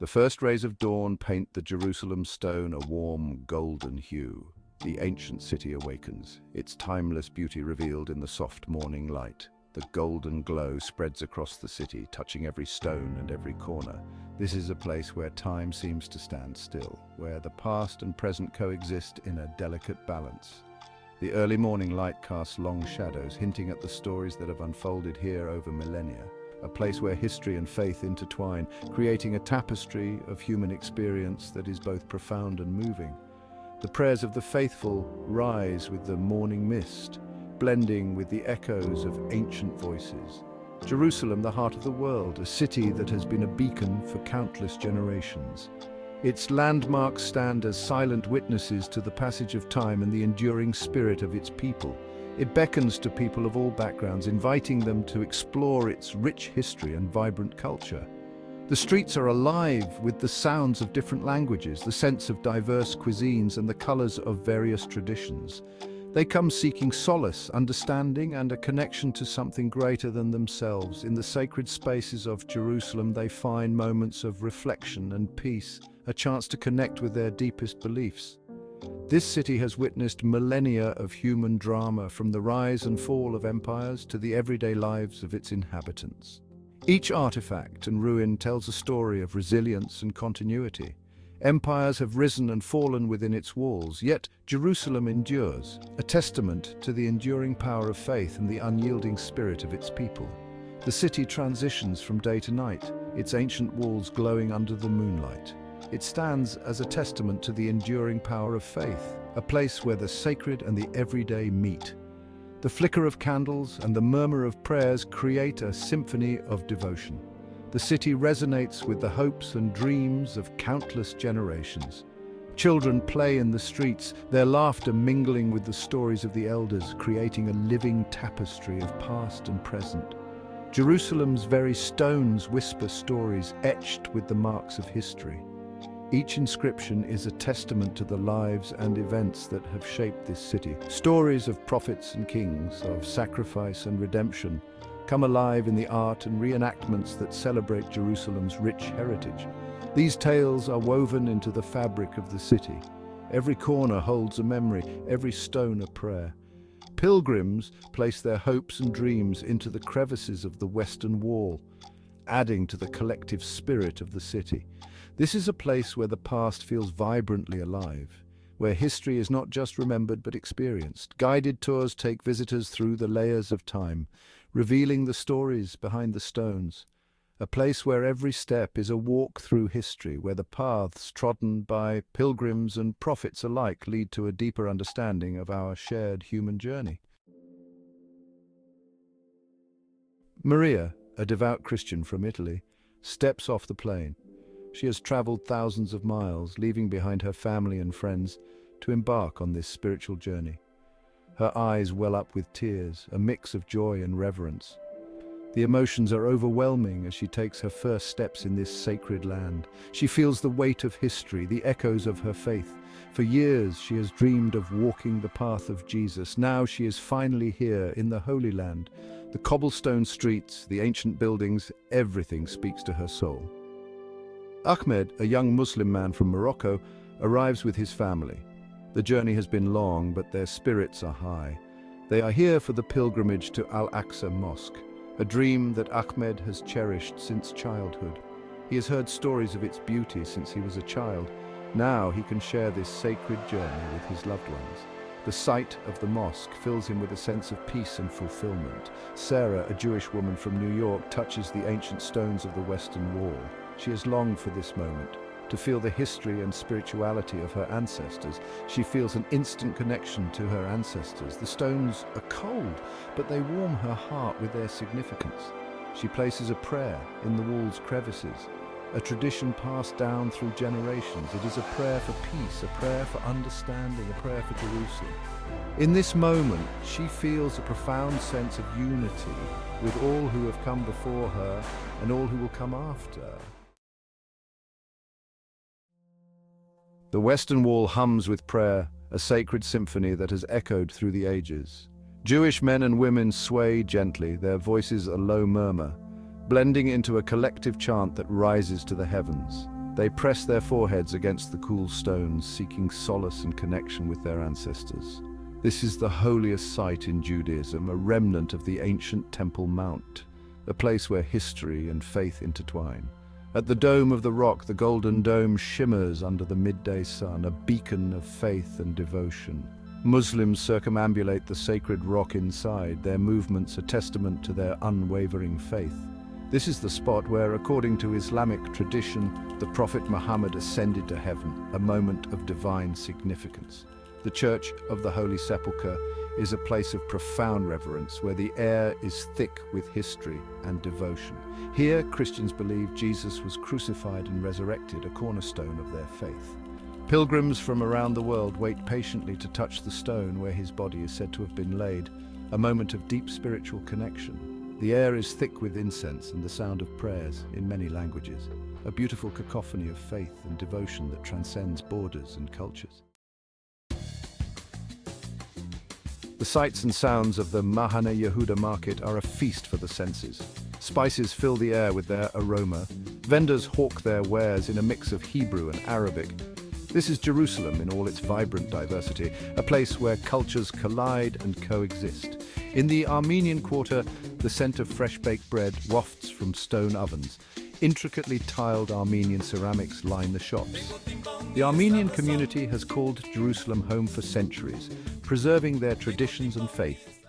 The first rays of dawn paint the Jerusalem stone a warm, golden hue. The ancient city awakens, its timeless beauty revealed in the soft morning light. The golden glow spreads across the city, touching every stone and every corner. This is a place where time seems to stand still, where the past and present coexist in a delicate balance. The early morning light casts long shadows, hinting at the stories that have unfolded here over millennia. A place where history and faith intertwine, creating a tapestry of human experience that is both profound and moving. The prayers of the faithful rise with the morning mist, blending with the echoes of ancient voices. Jerusalem, the heart of the world, a city that has been a beacon for countless generations. Its landmarks stand as silent witnesses to the passage of time and the enduring spirit of its people. It beckons to people of all backgrounds, inviting them to explore its rich history and vibrant culture. The streets are alive with the sounds of different languages, the sense of diverse cuisines, and the colors of various traditions. They come seeking solace, understanding, and a connection to something greater than themselves. In the sacred spaces of Jerusalem, they find moments of reflection and peace, a chance to connect with their deepest beliefs. This city has witnessed millennia of human drama, from the rise and fall of empires to the everyday lives of its inhabitants. Each artifact and ruin tells a story of resilience and continuity. Empires have risen and fallen within its walls, yet Jerusalem endures, a testament to the enduring power of faith and the unyielding spirit of its people. The city transitions from day to night, its ancient walls glowing under the moonlight. It stands as a testament to the enduring power of faith, a place where the sacred and the everyday meet. The flicker of candles and the murmur of prayers create a symphony of devotion. The city resonates with the hopes and dreams of countless generations. Children play in the streets, their laughter mingling with the stories of the elders, creating a living tapestry of past and present. Jerusalem's very stones whisper stories etched with the marks of history. Each inscription is a testament to the lives and events that have shaped this city. Stories of prophets and kings, of sacrifice and redemption, come alive in the art and reenactments that celebrate Jerusalem's rich heritage. These tales are woven into the fabric of the city. Every corner holds a memory, every stone a prayer. Pilgrims place their hopes and dreams into the crevices of the Western Wall, adding to the collective spirit of the city. This is a place where the past feels vibrantly alive, where history is not just remembered but experienced. Guided tours take visitors through the layers of time, revealing the stories behind the stones. A place where every step is a walk through history, where the paths trodden by pilgrims and prophets alike lead to a deeper understanding of our shared human journey. Maria, a devout Christian from Italy, steps off the plane. She has traveled thousands of miles, leaving behind her family and friends to embark on this spiritual journey. Her eyes well up with tears, a mix of joy and reverence. The emotions are overwhelming as she takes her first steps in this sacred land. She feels the weight of history, the echoes of her faith. For years she has dreamed of walking the path of Jesus. Now she is finally here in the Holy Land. The cobblestone streets, the ancient buildings, everything speaks to her soul. Ahmed, a young Muslim man from Morocco, arrives with his family. The journey has been long, but their spirits are high. They are here for the pilgrimage to Al-Aqsa Mosque, a dream that Ahmed has cherished since childhood. He has heard stories of its beauty since he was a child. Now he can share this sacred journey with his loved ones. The sight of the mosque fills him with a sense of peace and fulfillment. Sarah, a Jewish woman from New York, touches the ancient stones of the Western Wall. She has longed for this moment, to feel the history and spirituality of her ancestors. She feels an instant connection to her ancestors. The stones are cold, but they warm her heart with their significance. She places a prayer in the wall's crevices, a tradition passed down through generations. It is a prayer for peace, a prayer for understanding, a prayer for Jerusalem. In this moment, she feels a profound sense of unity with all who have come before her and all who will come after. The Western Wall hums with prayer, a sacred symphony that has echoed through the ages. Jewish men and women sway gently, their voices a low murmur, blending into a collective chant that rises to the heavens. They press their foreheads against the cool stones, seeking solace and connection with their ancestors. This is the holiest site in Judaism, a remnant of the ancient Temple Mount, a place where history and faith intertwine. At the dome of the rock, the golden dome shimmers under the midday sun, a beacon of faith and devotion. Muslims circumambulate the sacred rock inside, their movements a testament to their unwavering faith. This is the spot where, according to Islamic tradition, the Prophet Muhammad ascended to heaven, a moment of divine significance. The Church of the Holy Sepulchre is a place of profound reverence where the air is thick with history and devotion. Here, Christians believe Jesus was crucified and resurrected, a cornerstone of their faith. Pilgrims from around the world wait patiently to touch the stone where his body is said to have been laid, a moment of deep spiritual connection. The air is thick with incense and the sound of prayers in many languages, a beautiful cacophony of faith and devotion that transcends borders and cultures. The sights and sounds of the Mahane Yehuda market are a feast for the senses. Spices fill the air with their aroma. Vendors hawk their wares in a mix of Hebrew and Arabic. This is Jerusalem in all its vibrant diversity, a place where cultures collide and coexist. In the Armenian Quarter, the scent of fresh-baked bread wafts from stone ovens. Intricately tiled Armenian ceramics line the shops. The Armenian community has called Jerusalem home for centuries, preserving their traditions and faith.